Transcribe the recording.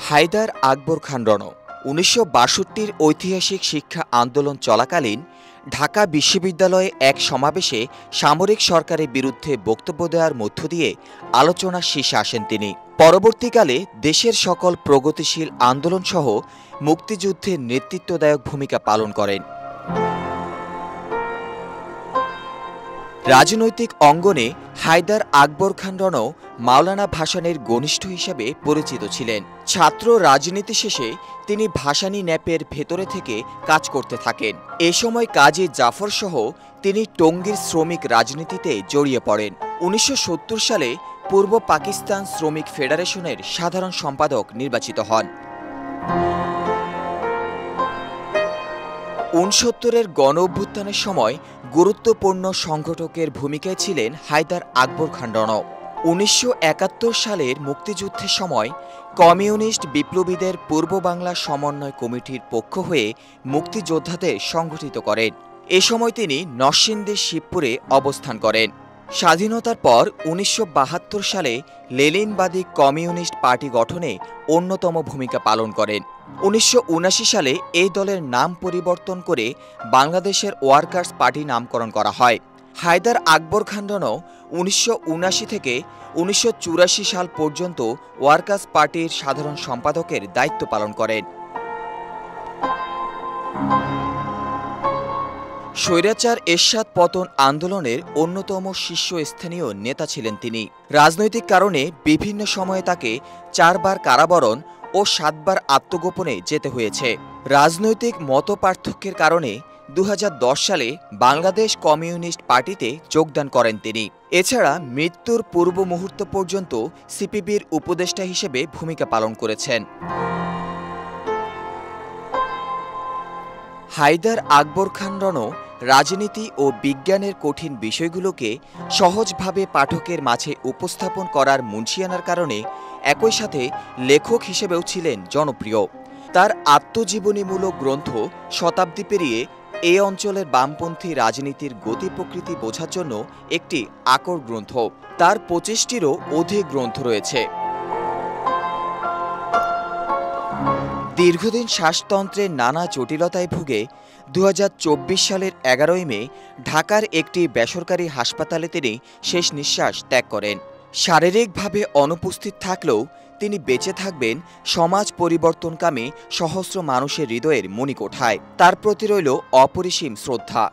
হায়দার আকবর খান রণ ১৯৬২-র ঐতিহাসিক শিক্ষা আন্দোলন চলাকালীন ঢাকা বিশ্ববিদ্যালয়ে এক সমাবেশে সামরিক সরকারের বিরুদ্ধে বক্তব্য দেওয়ার মধ্য দিয়ে আলোচনার শীর্ষে আসেন তিনি। পরবর্তীকালে দেশের সকল প্রগতিশীল আন্দোলনসহ মুক্তিযুদ্ধে নেতৃত্বদায়ক ভূমিকা পালন করেন। রাজনৈতিক অঙ্গনে হায়দার আকবর খান রণ মাওলানা ভাসানীর ঘনিষ্ঠ হিসেবে পরিচিত ছিলেন। ছাত্র রাজনীতি শেষে তিনি ভাসানী ন্যাপের ভেতরে থেকে কাজ করতে থাকেন। এ সময় কাজী জাফর সহ তিনি টঙ্গীর শ্রমিক রাজনীতিতে জড়িয়ে পড়েন। ১৯৭০ সালে পূর্ব পাকিস্তান শ্রমিক ফেডারেশনের সাধারণ সম্পাদক নির্বাচিত হন। ৬৯-এর গণ অভ্যুত্থানের সময় গুরুত্বপূর্ণ সংগঠকের ভূমিকায় ছিলেন হায়দার আকবর খান রণ। ১৯৭১ সালের মুক্তিযুদ্ধের সময় কমিউনিস্ট বিপ্লবীদের পূর্ব বাংলা সমন্বয় কমিটির পক্ষ হয়ে মুক্তিযোদ্ধাদের সংগঠিত করেন। এ সময় তিনি নরসিংদীর শিবপুরে অবস্থান করেন। স্বাধীনতার পর ১৯৭২ সালে লেনিনবাদী কমিউনিস্ট পার্টি গঠনে অন্যতম ভূমিকা পালন করেন। ১৯৭৯ সালে এই দলের নাম পরিবর্তন করে বাংলাদেশের ওয়ার্কার্স পার্টি নামকরণ করা হয়। হায়দার আকবর খান রণ ১৯৭৯ থেকে ১৯৮৪ সাল পর্যন্ত ওয়ার্কার্স পার্টির সাধারণ সম্পাদকের দায়িত্ব পালন করেন। স্বৈরাচার এরশাদ পতন আন্দোলনের অন্যতম শীর্ষস্থানীয় নেতা ছিলেন তিনি। রাজনৈতিক কারণে বিভিন্ন সময়ে তাকে ৪ বার কারাবরণ ও ৭ বার আত্মগোপনে যেতে হয়েছে। রাজনৈতিক মতপার্থক্যের কারণে ২০১০ সালে বাংলাদেশ কমিউনিস্ট পার্টিতে যোগদান করেন তিনি। এছাড়া মৃত্যুর পূর্ব মুহূর্ত পর্যন্ত সিপিবির উপদেষ্টা হিসেবে ভূমিকা পালন করেছেন। হায়দার আকবর খান রণ রাজনীতি ও বিজ্ঞানের কঠিন বিষয়গুলোকে সহজভাবে পাঠকের মাঝে উপস্থাপন করার মুন্সিয়ানার কারণে একই সাথে লেখক হিসেবেও ছিলেন জনপ্রিয়। তার আত্মজীবনীমূলক গ্রন্থ শতাব্দী পেরিয়ে এ অঞ্চলের বামপন্থী রাজনীতির গতি প্রকৃতি বোঝার জন্য একটি আকর গ্রন্থ। তার ২৫টিরও অধিক গ্রন্থ রয়েছে। দীর্ঘদিন শ্বাসতন্ত্রের নানা জটিলতায় ভুগে ২০২৪ সালের ১১ই মে ঢাকার একটি বেসরকারি হাসপাতালে তিনি শেষ নিঃশ্বাস ত্যাগ করেন। শারীরিকভাবে অনুপস্থিত থাকলেও তিনি বেঁচে থাকবেন সমাজ পরিবর্তনকামী সহস্র মানুষের হৃদয়ের মণিকোঠায়। তার প্রতি রইল অপরিসীম শ্রদ্ধা।